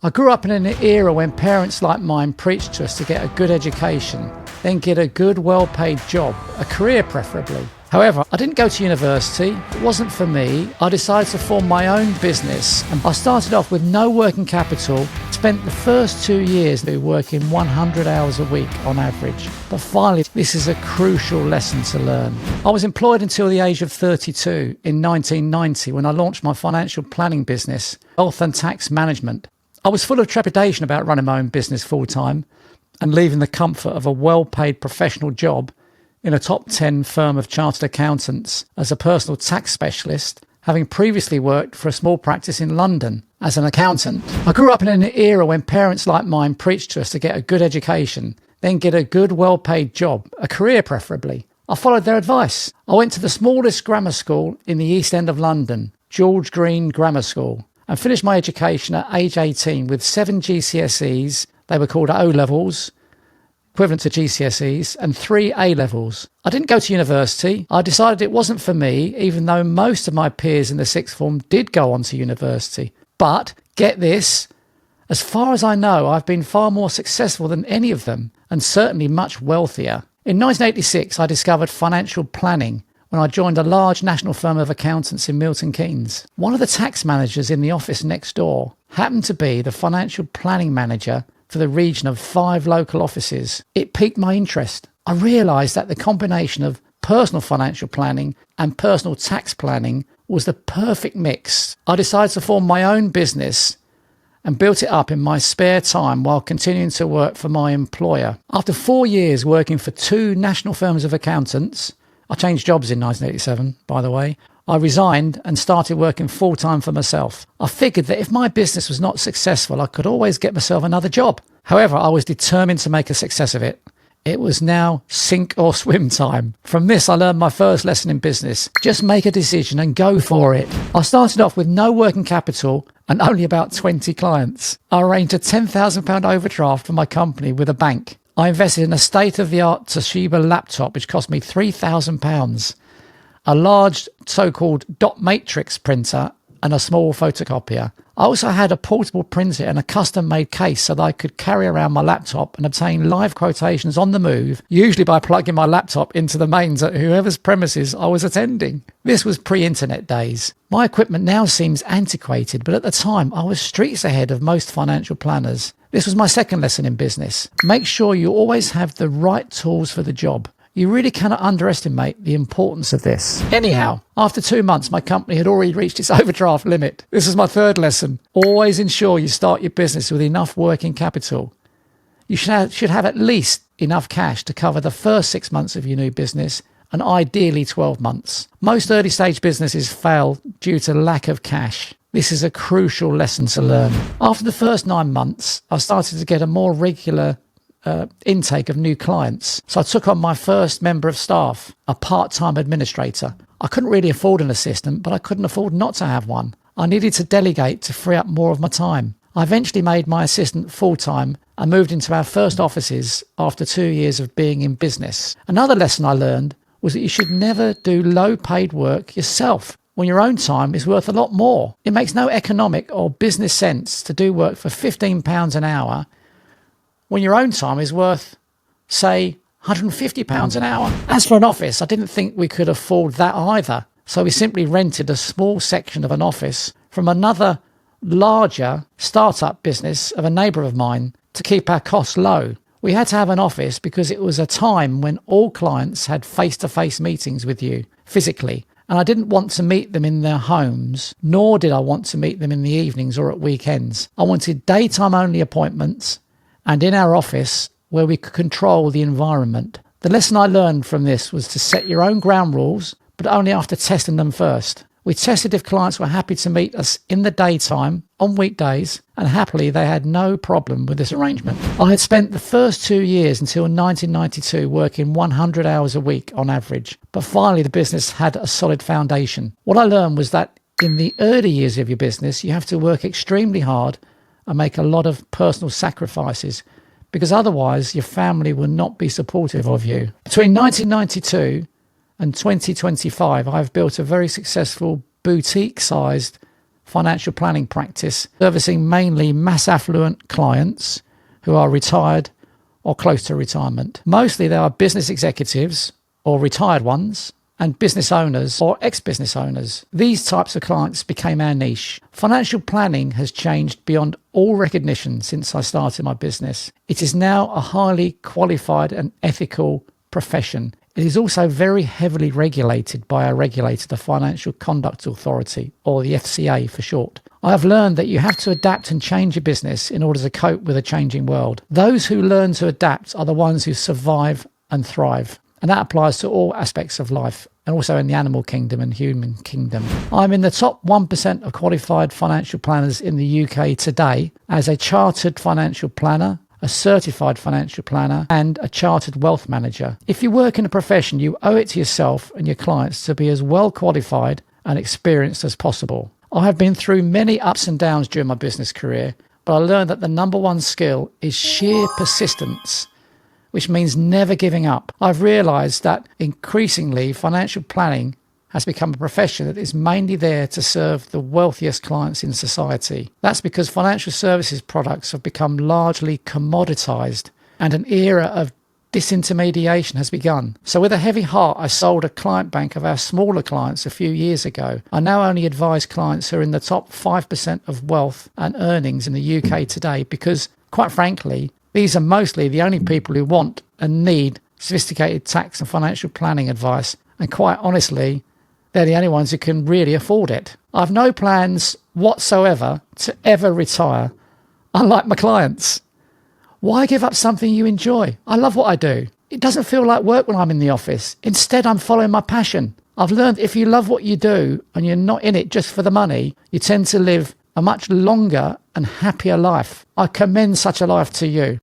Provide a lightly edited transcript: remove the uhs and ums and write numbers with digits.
I grew up in an era when parents like mine preached to us to get a good education, then get a good, well-paid job, a career preferably. However, I didn't go to university, it wasn't for me. I decided to form my own business, and I started off with no working capital, spent the first 2 years working 100 hours a week on average. But finally, this is a crucial lesson to learn. I was employed until the age of 32 in 1990 when I launched my financial planning business, Wealth and Tax Management. I was full of trepidation about running my own business full-time and leaving the comfort of a well-paid professional job in a top 10 firm of chartered accountants as a personal tax specialist, having previously worked for a small practice in London as an accountant. I grew up in an era when parents like mine preached to us to get a good education, then get a good, well-paid job, a career preferably. I followed their advice. I went to the smallest grammar school in the East End of London, George Green Grammar School, and finished my education at age 18 with 7 GCSEs, they were called O-levels, equivalent to GCSEs, and 3 A-levels. I didn't go to university. I decided it wasn't for me, even though most of my peers in the sixth form did go on to university. But, get this, as far as I know, I've been far more successful than any of them, and certainly much wealthier. In 1986, I discovered financial planning when I joined a large national firm of accountants in Milton Keynes. One of the tax managers in the office next door happened to be the financial planning manager for the region of 5 local offices. It piqued my interest. I realised that the combination of personal financial planning and personal tax planning was the perfect mix. I decided to form my own business and built it up in my spare time while continuing to work for my employer. After 4 years working for 2 national firms of accountants, I changed jobs in 1987, by the way. I resigned and started working full-time for myself. I figured that if my business was not successful, I could always get myself another job. However, I was determined to make a success of it. It was now sink or swim time. From this, I learned my first lesson in business. Just make a decision and go for it. I started off with no working capital and only about 20 clients. I arranged a £10,000 overdraft for my company with a bank. I invested in a state-of-the-art Toshiba laptop, which cost me £3,000, a large so-called dot matrix printer and a small photocopier. I also had a portable printer and a custom-made case so that I could carry around my laptop and obtain live quotations on the move, usually by plugging my laptop into the mains at whoever's premises I was attending. This was pre-internet days. My equipment now seems antiquated, but at the time I was streets ahead of most financial planners. This was my second lesson in business. Make sure you always have the right tools for the job. You really cannot underestimate the importance of this. Anyhow, after 2 months, my company had already reached its overdraft limit. This is my third lesson. Always ensure you start your business with enough working capital. You should have at least enough cash to cover the first 6 months of your new business and ideally 12 months. Most early stage businesses fail due to lack of cash. This is a crucial lesson to learn. After the first 9 months, I started to get a more regular intake of new clients. So I took on my first member of staff, a part-time administrator. I couldn't really afford an assistant, but I couldn't afford not to have one. I needed to delegate to free up more of my time. I eventually made my assistant full-time and moved into our first offices after 2 years of being in business. Another lesson I learned was that you should never do low-paid work yourself when your own time is worth a lot more. It makes no economic or business sense to do work for £15 an hour when your own time is worth, say, £150 an hour. As for an office, I didn't think we could afford that either. So we simply rented a small section of an office from another larger startup business of a neighbour of mine to keep our costs low. We had to have an office because it was a time when all clients had face-to-face meetings with you physically. And I didn't want to meet them in their homes, nor did I want to meet them in the evenings or at weekends. I wanted daytime-only appointments and in our office where we could control the environment. The lesson I learned from this was to set your own ground rules, but only after testing them first. We tested if clients were happy to meet us in the daytime, on weekdays, and happily they had no problem with this arrangement. I had spent the first 2 years until 1992 working 100 hours a week on average, but finally the business had a solid foundation. What I learned was that in the early years of your business, you have to work extremely hard and make a lot of personal sacrifices, because otherwise your family will not be supportive of you. Between 1992 and 2025, I've built a very successful boutique-sized financial planning practice, servicing mainly mass affluent clients who are retired or close to retirement. Mostly they are business executives or retired ones, and business owners or ex-business owners. These types of clients became our niche. Financial planning has changed beyond all recognition since I started my business. It is now a highly qualified and ethical profession. It is also very heavily regulated by our regulator, the Financial Conduct Authority, or the FCA for short. I have learned that you have to adapt and change your business in order to cope with a changing world. Those who learn to adapt are the ones who survive and thrive. And that applies to all aspects of life, and also in the animal kingdom and human kingdom. I'm in the top 1% of qualified financial planners in the UK today as a chartered financial planner, a certified financial planner, and a chartered wealth manager. If you work in a profession, you owe it to yourself and your clients to be as well qualified and experienced as possible. I have been through many ups and downs during my business career, but I learned that the number one skill is sheer persistence, which means never giving up. I've realised that increasingly financial planning has become a profession that is mainly there to serve the wealthiest clients in society. That's because financial services products have become largely commoditised and an era of disintermediation has begun. So with a heavy heart, I sold a client bank of our smaller clients a few years ago. I now only advise clients who are in the top 5% of wealth and earnings in the UK today because, quite frankly, these are mostly the only people who want and need sophisticated tax and financial planning advice. And quite honestly, they're the only ones who can really afford it. I've no plans whatsoever to ever retire, unlike my clients. Why give up something you enjoy? I love what I do. It doesn't feel like work when I'm in the office. Instead, I'm following my passion. I've learned if you love what you do and you're not in it just for the money, you tend to live a much longer and happier life. I commend such a life to you.